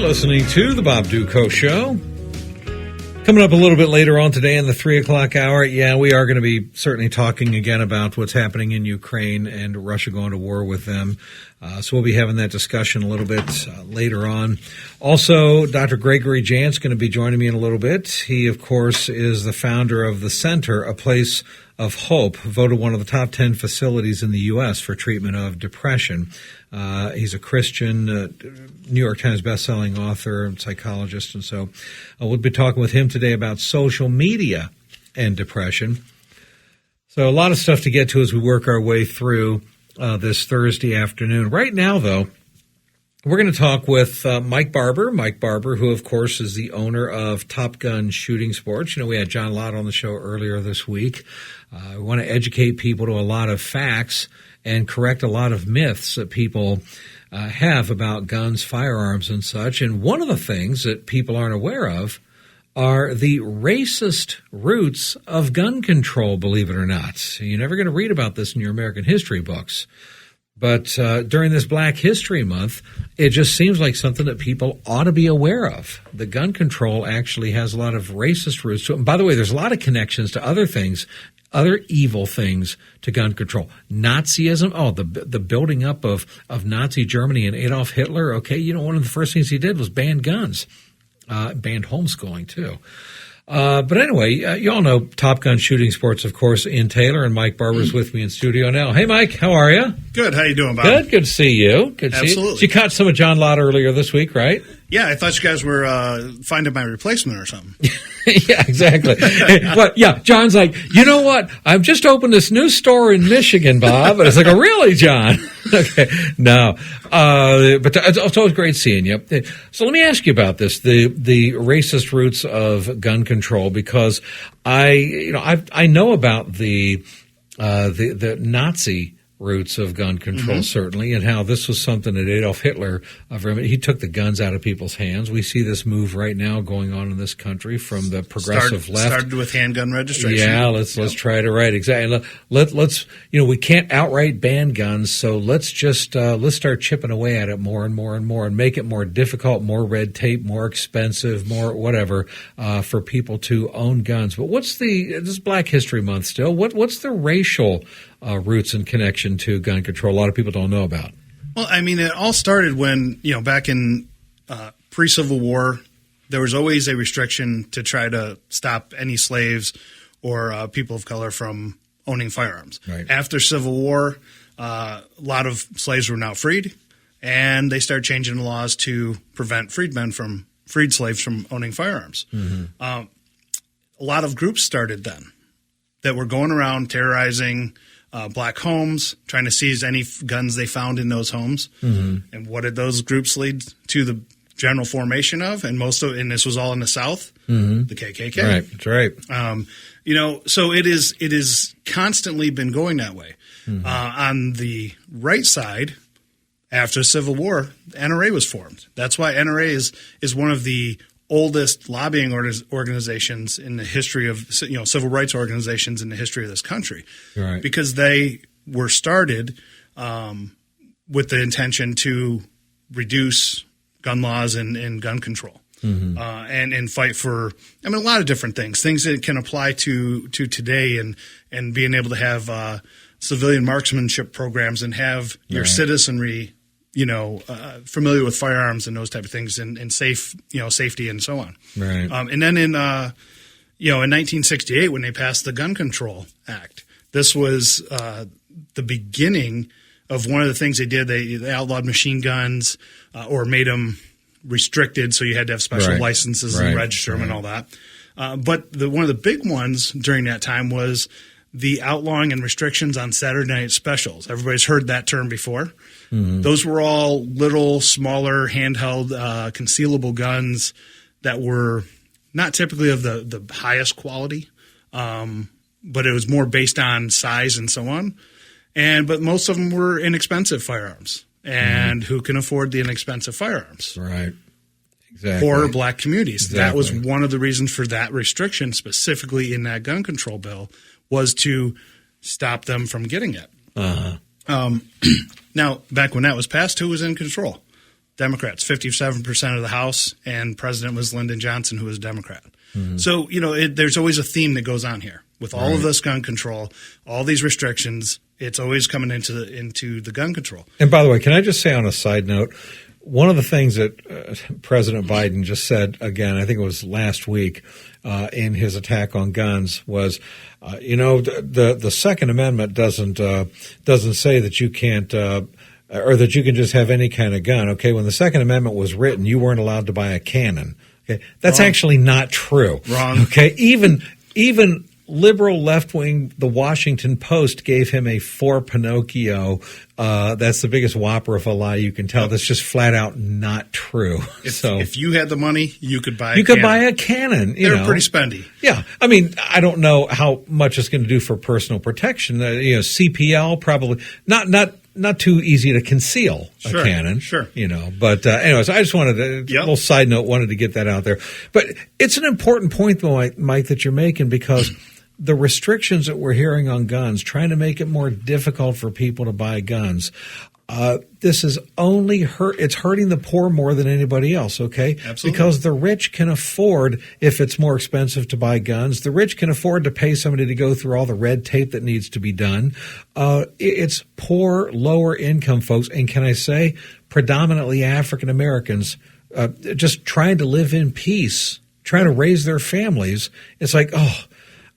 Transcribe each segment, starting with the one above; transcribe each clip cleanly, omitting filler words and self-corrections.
You're listening to The Bob Dutko Show. Coming up a little bit later on today in the 3 o'clock hour, we are going to be certainly talking again about what's happening in Ukraine and Russia going to war with them. So we'll be having that discussion a little bit later on. Also, Dr. Gregory Jant's going to be joining me in a little bit. He, of course, is the founder of the Center, a Place of Hope, voted one of the top 10 facilities in the U.S. for treatment of depression. He's a Christian, New York Times bestselling author and psychologist, and so we'll be talking with him today about social media and depression. So a lot of stuff to get to as we work our way through this Thursday afternoon. Right now, though, we're going to talk with Mike Barbour. Mike Barbour, who, of course, is the owner of Top Gun Shooting Sports. You know, we had John Lott on the show earlier this week. We want to educate people to a lot of facts and correct a lot of myths that people have about guns, firearms, and such. And one of the things that people aren't aware of are the racist roots of gun control, believe it or not. You're never going to read about this in your American history books. But during this Black History Month, it just seems like something that people ought to be aware of. The gun control actually has a lot of racist roots to it. And by the way, there's a lot of connections to other things, other evil things to gun control. Nazism, the building up of Nazi Germany and Adolf Hitler. Okay, you know, one of the first things he did was ban guns, banned homeschooling too. But anyway, you all know Top Gun Shooting Sports, of course, in Taylor, and Mike Barbour's with me in studio now. Hey, Mike, how are you? Good. How you doing, Bob? Good to see you. Good to see you. Absolutely. So you caught some of John Lott earlier this week, right? Yeah, I thought you guys were finding my replacement or something. Yeah, exactly. Well, yeah, John's like, you know what? I've just opened this new store in Michigan, Bob. And it's like, oh, really, John? Okay, no. But it's always great seeing you. So let me ask you about this, the racist roots of gun control, because I know about the Nazi roots of gun control, certainly, and how this was something that Adolf Hitler, he took the guns out of people's hands. We see this move right now going on in this country from the progressive left. Started with handgun registration. Yeah, let's try it right. Exactly. Let's we can't outright ban guns, so let's just let's start chipping away at it more and more and more, and make it more difficult, more red tape, more expensive, more whatever for people to own guns. But this is Black History Month still? What's the racial roots and connection to gun control a lot of people don't know about? Well, I mean, it all started when, back in pre-Civil War, there was always a restriction to try to stop any slaves or people of color from owning firearms. Right. After Civil War, a lot of slaves were now freed, and they started changing the laws to prevent freed slaves from owning firearms. A lot of groups started then that were going around terrorizing black homes, trying to seize any guns they found in those homes. And what did those groups lead to the general formation of? And and this was all in the South, the KKK. Right, that's right. So it is constantly been going that way. On the right side, after the Civil War, NRA was formed. That's why NRA is one of the oldest lobbying organizations in the history of civil rights organizations in the history of this country, right? Because they were started with the intention to reduce gun laws and gun control, and fight for a lot of different things that can apply to today, and being able to have civilian marksmanship programs and have your citizenry familiar with firearms and those type of things, and safety and so on. Right. And then in 1968, when they passed the Gun Control Act, this was the beginning of one of the things they did. They outlawed machine guns or made them restricted, so you had to have special licenses and register them and all that. But one of the big ones during that time was the outlawing and restrictions on Saturday night specials. Everybody's heard that term before. Those were all little, smaller, handheld, concealable guns that were not typically of the highest quality, but it was more based on size and so on. But most of them were inexpensive firearms. And who can afford the inexpensive firearms? Right. Exactly. Poor black communities. Exactly. That was one of the reasons for that restriction, specifically in that gun control bill, was to stop them from getting it. Now, back when that was passed, who was in control? Democrats, 57% of the House, and President was Lyndon Johnson, who was a Democrat. So, there's always a theme that goes on here. With all of this gun control, all these restrictions, it's always coming into the gun control. And by the way, can I just say on a side note, one of the things that President Biden just said, again, I think it was last week, in his attack on guns was, the Second Amendment doesn't say that you can't or that you can just have any kind of gun. Okay, when the Second Amendment was written, you weren't allowed to buy a cannon. Okay, that's Wrong. Actually not true. Wrong. Okay, even liberal left-wing, the Washington Post gave him a 4 Pinocchio. That's the biggest whopper of a lie you can tell. That's just flat out not true. If you had the money, you could buy a cannon. They're pretty spendy. Yeah. I mean, I don't know how much it's going to do for personal protection. CPL probably not too easy to conceal a cannon. Sure. But anyways, I just wanted to, a little side note, wanted to get that out there. But it's an important point, though, Mike, that you're making, because the restrictions that we're hearing on guns, trying to make it more difficult for people to buy guns, this is it's hurting the poor more than anybody else, okay? Absolutely. Because the rich can afford, if it's more expensive to buy guns, the rich can afford to pay somebody to go through all the red tape that needs to be done. It's poor, lower income folks, and can I say, predominantly African Americans, just trying to live in peace, trying to raise their families. It's like,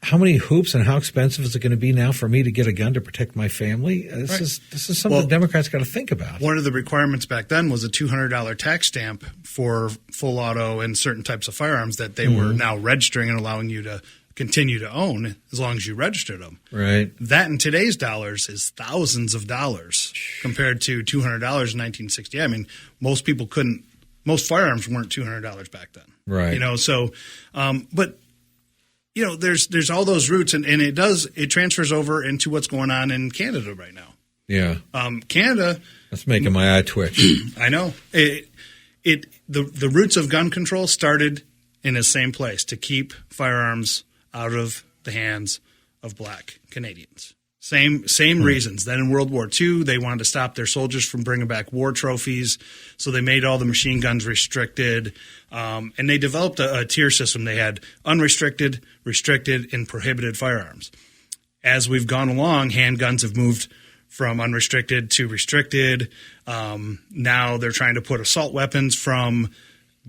how many hoops and how expensive is it going to be now for me to get a gun to protect my family? This is something the Democrats got to think about. One of the requirements back then was a $200 tax stamp for full auto and certain types of firearms that they were now registering and allowing you to continue to own as long as you registered them. Right. That in today's dollars is thousands of dollars compared to $200 in 1960. I mean, most firearms weren't $200 back then. Right. But there's all those roots, and it transfers over into what's going on in Canada right now. Yeah. Canada. That's making my eye twitch. I know. The roots of gun control started in the same place, to keep firearms out of the hands of black Canadians. Same reasons. Then in World War II, they wanted to stop their soldiers from bringing back war trophies, so they made all the machine guns restricted, and they developed a tier system. They had unrestricted, restricted, and prohibited firearms. As we've gone along, handguns have moved from unrestricted to restricted. Now they're trying to put assault weapons from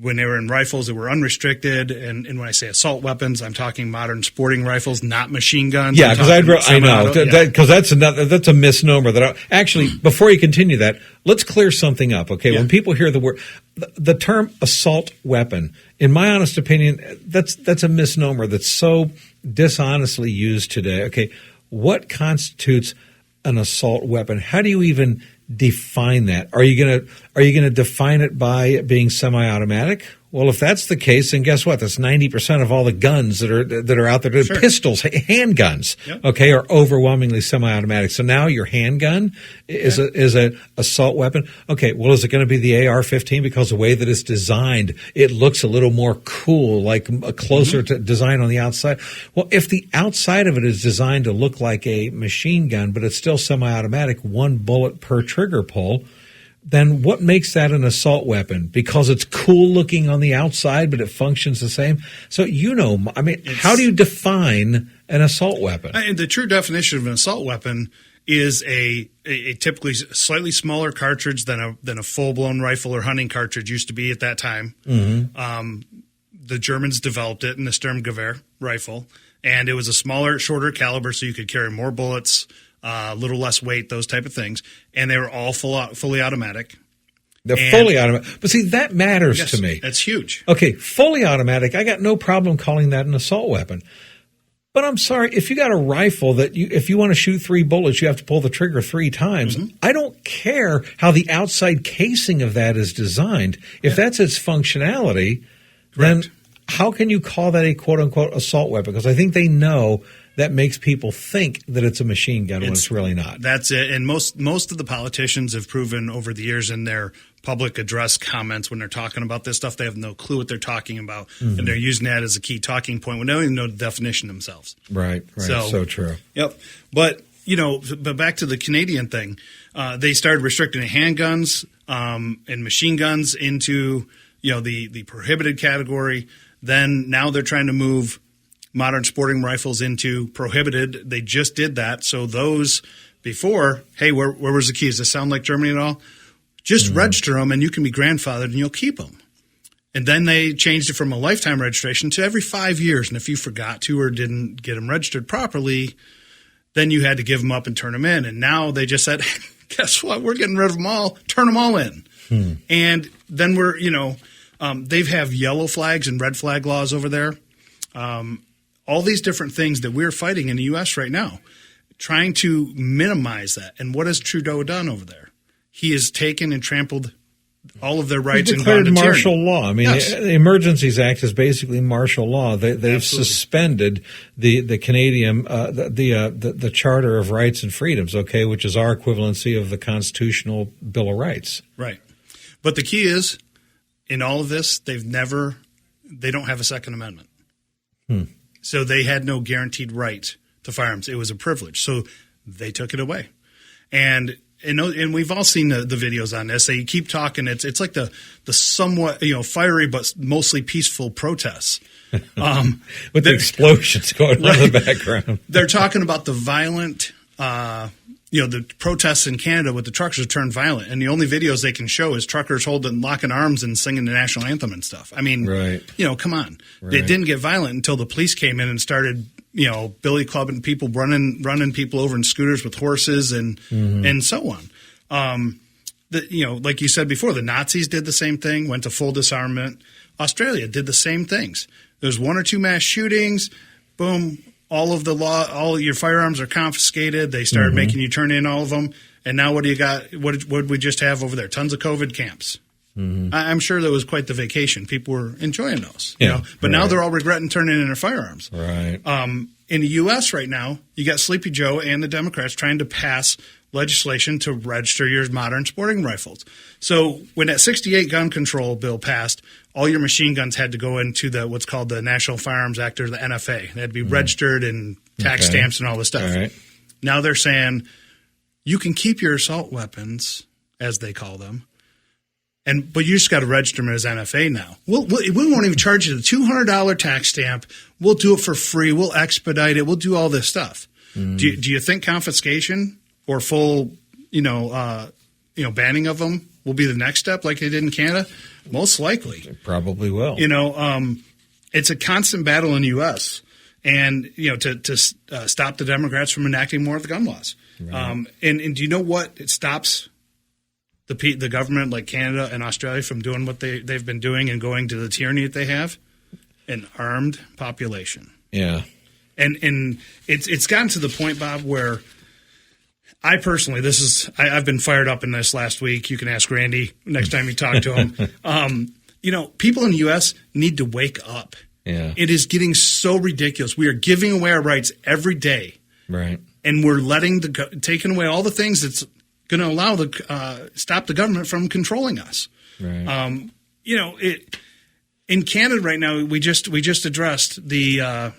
when they were in rifles that were unrestricted, and when I say assault weapons, I'm talking modern sporting rifles, not machine guns. Yeah, because I know because that's a misnomer. Actually, before you continue that, let's clear something up. Okay, when people hear the term assault weapon, in my honest opinion, that's a misnomer that's so dishonestly used today. Okay, what constitutes an assault weapon? How do you even define that? Are you gonna define it by it being semi-automatic? Well, if that's the case, then guess what? That's 90% of all the guns that are out there. Sure. Pistols, handguns, okay, are overwhelmingly semi-automatic. So now your handgun is a assault weapon. Okay, well, is it going to be the AR-15 because the way that it's designed, it looks a little more cool, like closer to design on the outside? Well, if the outside of it is designed to look like a machine gun, but it's still semi-automatic, 1 bullet per trigger pull, then what makes that an assault weapon? Because it's cool looking on the outside, but it functions the same. So, how do you define an assault weapon? The true definition of an assault weapon is a typically slightly smaller cartridge than a full-blown rifle or hunting cartridge used to be at that time. Mm-hmm. The Germans developed it in the Sturmgewehr rifle, and it was a smaller, shorter caliber, so you could carry more bullets, a little less weight, those type of things. And they were all fully automatic. They're fully automatic. But see, that matters to me. That's huge. Okay, fully automatic, I got no problem calling that an assault weapon. But I'm sorry, if you got a rifle that if you want to shoot 3 bullets, you have to pull the trigger 3 times. Mm-hmm. I don't care how the outside casing of that is designed. If that's its functionality, then how can you call that a quote-unquote assault weapon? Because I think they know that makes people think that it's a machine gun when it's really not. That's it. And most of the politicians have proven over the years in their public address comments when they're talking about this stuff, they have no clue what they're talking about. Mm-hmm. And they're using that as a key talking point when they don't even know the definition themselves. Right. So true. Yep. But back to the Canadian thing. they started restricting handguns and machine guns into the prohibited category. Then now they're trying to move modern sporting rifles into prohibited. They just did that. So those before, hey, where was the key? Does this sound like Germany at all? Just register them and you can be grandfathered and you'll keep them. And then they changed it from a lifetime registration to every 5 years. And if you forgot to or didn't get them registered properly, then you had to give them up and turn them in. And now they just said, guess what? We're getting rid of them all. Turn them all in. And then they have yellow flags and red flag laws over there. All these different things that we're fighting in the U.S. right now, trying to minimize that. And what has Trudeau done over there? He has taken and trampled all of their rights and gone to martial tyranny. law. I mean, Yes. the Emergencies Act is basically martial law. They've Absolutely. suspended the Canadian the Charter of Rights and Freedoms, okay, which is our equivalency of the Constitutional Bill of Rights. Right. But the key is, in all of this, they don't have a Second Amendment. So they had no guaranteed right to firearms. It was a privilege. So they took it away. And we've all seen the videos on this. They keep talking. It's like the somewhat fiery but mostly peaceful protests. With the explosions going on in the background. They're talking about the violent, the protests in Canada with the truckers have turned violent. And the only videos they can show is truckers locking arms and singing the national anthem and stuff. I mean, come on. Right. It didn't get violent until the police came in and started billy clubbing people, running people over in scooters with horses and so on. Like you said before, the Nazis did the same thing, went to full disarmament. Australia did the same things. There's one or two mass shootings, boom, all your firearms are confiscated. They started making you turn in all of them. And now what do you got? What did we just have over there? Tons of COVID camps. I'm sure that was quite the vacation. People were enjoying those, but now they're all regretting turning in their firearms. Right. In the U.S. right now, you got Sleepy Joe and the Democrats trying to pass legislation to register your modern sporting rifles. So when that 68 gun control bill passed, all your machine guns had to go into what's called the National Firearms Act, or the NFA. They had to be registered and tax stamps and all this stuff. All right. Now they're saying you can keep your assault weapons, as they call them, but you just got to register them as NFA now. We won't even charge you the $200 tax stamp. We'll do it for free. We'll expedite it. We'll do all this stuff. Do you think confiscation or full, banning of them will be the next step, like they did in Canada? Most likely, It probably will. It's a constant battle in the U.S. and to stop the Democrats from enacting more of the gun laws. Right. And do you know what it stops the government like Canada and Australia from doing what they've been doing and going to the tyranny that they have? An armed population. Yeah. And it's gotten to the point, Bob, where I personally, I've been fired up in this last week. You can ask Randy next time you talk to him. People in the U.S. need to wake up. Yeah. It is getting so ridiculous. We are giving away our rights every day. Right. And we're taking away all the things that's going to allow stop the government from controlling us. Right. In Canada right now, we just addressed we're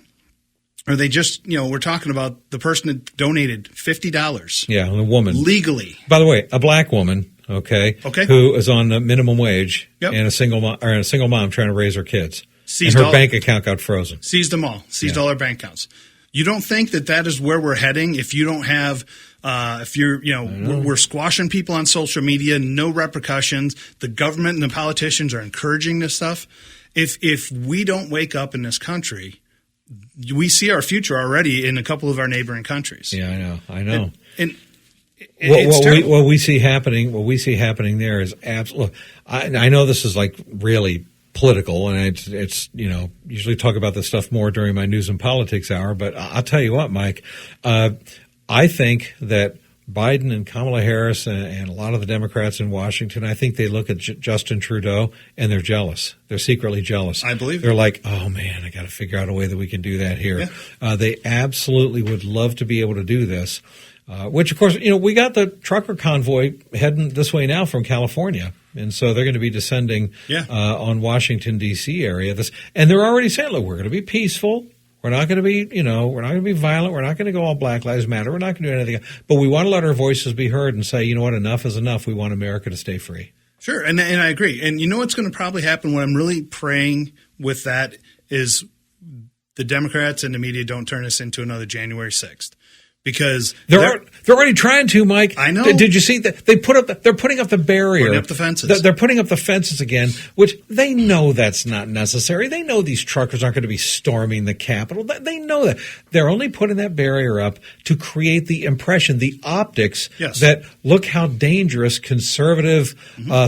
talking about the person that donated $50. Yeah, a woman. Legally. By the way, a black woman, okay, who is on the minimum wage and a single mom trying to raise her kids. And her bank account got frozen. Seized them all. Seized all our bank accounts. You don't think that is where we're heading if you don't have we're squashing people on social media, no repercussions. The government and the politicians are encouraging this stuff. If we don't wake up in this country, we see our future already in a couple of our neighboring countries. Yeah, I know. And what we see happening there is absolutely. I know this is like really political, and it's usually talk about this stuff more during my news and politics hour. But I'll tell you what, Mike, I think that Biden and Kamala Harris and a lot of the Democrats in Washington, I think they look at Justin Trudeau and they're jealous. They're secretly jealous. I believe they're like, oh man, I got to figure out a way that we can do that here. Yeah. They absolutely would love to be able to do this. Which, of course, we got the trucker convoy heading this way now from California. And so they're going to be descending on Washington, D.C. area. And they're already saying, look, we're going to be peaceful. We're not going to be, we're not going to be violent. We're not going to go all Black Lives Matter. We're not going to do anything. But we want to let our voices be heard and say, you know what, enough is enough. We want America to stay free. Sure, and I agree. And you know what's going to probably happen? What I'm really praying with that is the Democrats and the media don't turn us into another January 6th. Because they're already trying to, Mike. I know. Did you see that they're putting up the barrier, putting up the fences. They're putting up the fences again, which they know that's not necessary. They know these truckers aren't going to be storming the Capitol. They know that. They're only putting that barrier up to create the impression, the optics that look how dangerous conservative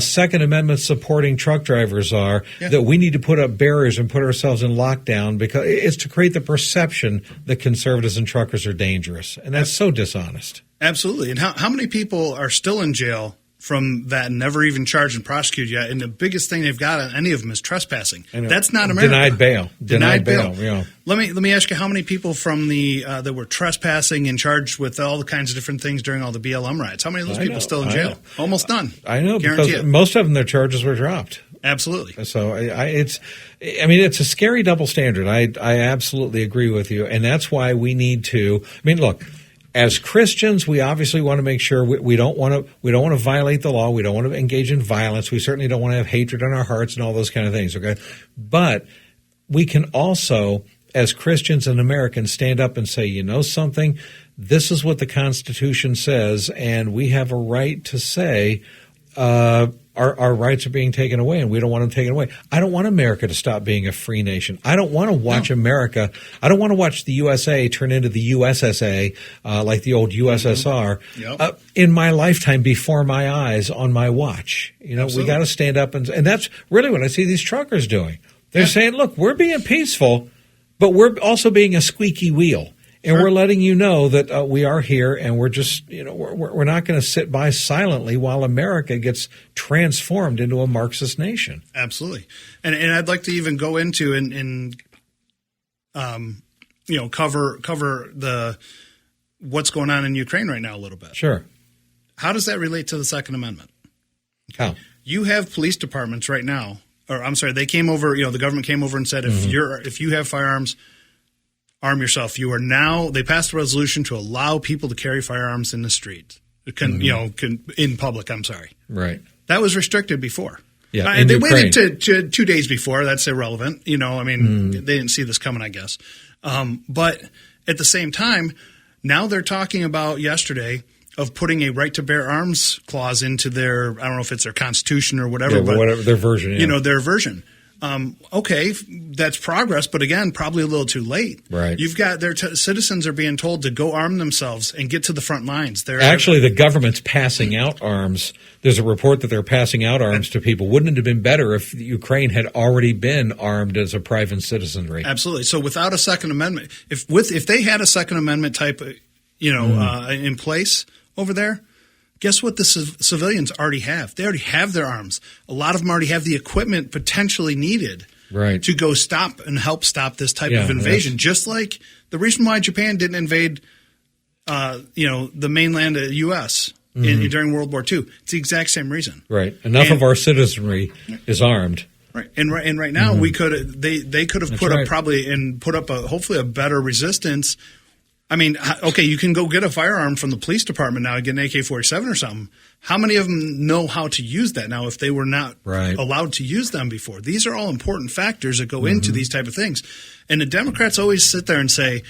Second Amendment supporting truck drivers are. Yeah. That we need to put up barriers and put ourselves in lockdown because it's to create the perception that conservatives and truckers are dangerous. And that's so dishonest. Absolutely. And how many people are still in jail from that and never even charged and prosecuted yet? And the biggest thing they've got on any of them is trespassing. That's not America. Denied bail. Yeah. Let me ask you how many people from the that were trespassing and charged with all the kinds of different things during all the BLM riots. How many of those people still in jail? Almost none. I know, Guarantee because it. most of them, their charges were dropped. Absolutely. So it's a scary double standard. I absolutely agree with you, and that's why we need to. Look, as Christians, we obviously want to make sure we don't want to violate the law. We don't want to engage in violence. We certainly don't want to have hatred in our hearts and all those kind of things. Okay, but we can also, as Christians and Americans, stand up and say, you know something, this is what the Constitution says, and we have a right to say. Our rights are being taken away, and we don't want them taken away. I don't want America to stop being a free nation. I don't want to watch America. I don't want to watch the USA turn into the USSA, like the old USSR, in my lifetime before my eyes on my watch. We got to stand up, and that's really what I see these truckers doing. They're saying, look, we're being peaceful, but we're also being a squeaky wheel. And we're letting you know that we are here, and we're just, we're not going to sit by silently while America gets transformed into a Marxist nation. Absolutely, and I'd like to even go into and cover the what's going on in Ukraine right now a little bit. Sure. How does that relate to the Second Amendment? How? You have police departments right now, or I'm sorry, they came over. The government came over and said if you have firearms, arm yourself. They passed a resolution to allow people to carry firearms in the street, in public. I'm sorry. Right. That was restricted before. Yeah. And they waited to 2 days before. That's irrelevant. They didn't see this coming, I guess. But at the same time, now they're talking about yesterday of putting a right to bear arms clause into their, I don't know if it's their constitution or whatever, but whatever their version. Yeah. Their version. Okay, that's progress, but again, probably a little too late. Right. You've got their citizens are being told to go arm themselves and get to the front lines. Actually, the government's passing out arms. There's a report that they're passing out arms to people. Wouldn't it have been better if Ukraine had already been armed as a private citizenry? Absolutely. So without a Second Amendment, if they had a Second Amendment type, in place over there. Guess what the civilians already have? They already have their arms. A lot of them already have the equipment potentially needed to go stop and help stop this type of invasion. Just like the reason why Japan didn't invade, the mainland of the U.S. During World War II. It's the exact same reason. Right. Enough of our citizenry is armed. Right. And right now we could they could have put up hopefully a better resistance. Okay, you can go get a firearm from the police department now and get an AK-47 or something. How many of them know how to use that now if they were not allowed to use them before? These are all important factors that go into these type of things. And the Democrats always sit there and say,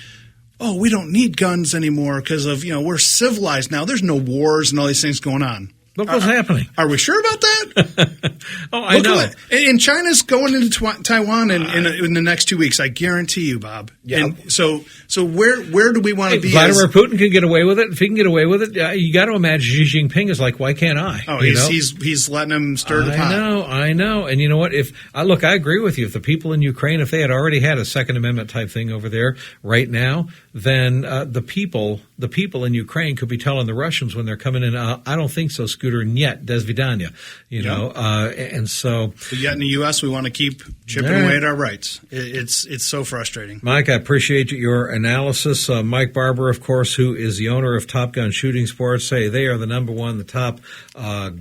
oh, we don't need guns anymore because of, we're civilized now. There's no wars and all these things going on. Look what's happening. Are we sure about that? I know. And China's going into Taiwan in the next 2 weeks. I guarantee you, Bob. Yeah. And so where do we want to be? Vladimir Putin can get away with it. If he can get away with it, you got to imagine Xi Jinping is like, why can't I? Oh, he's letting him stir the pot. I know. And you know what? I agree with you. If the people in Ukraine, if they had already had a Second Amendment type thing over there right now, then the people in Ukraine could be telling the Russians when they're coming in, I don't think so, Scooter, niet, des vidania, and so. But yet in the U.S., we want to keep chipping away at our rights. It's so frustrating. Mike, I appreciate your analysis. Mike Barbour, of course, who is the owner of Top Gun Shooting Sports, say they are the number one, the top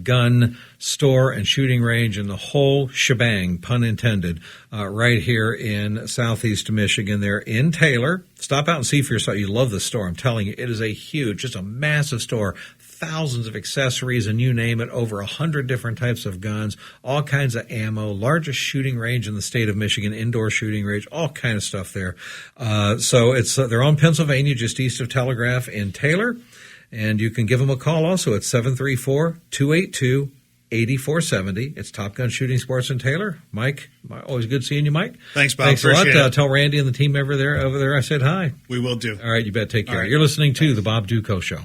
gun store and shooting range and the whole shebang, pun intended, right here in southeast Michigan. They're in Taylor. Stop out and see for yourself. You love this store. I'm telling you, it is a huge, just a massive store. Thousands of accessories and you name it, over 100 different types of guns, all kinds of ammo, largest shooting range in the state of Michigan, indoor shooting range, all kind of stuff there. So it's they're on Pennsylvania, just east of Telegraph in Taylor. And you can give them a call also at 734-282-8470. It's Top Gun Shooting Sports in Taylor. Mike, always good seeing you, Mike. Thanks, Bob. Thanks a lot. Appreciate it. Tell Randy and the team over there I said hi. We will do. All right, you bet. Take care. All right. You're listening to The Bob Dutko Show.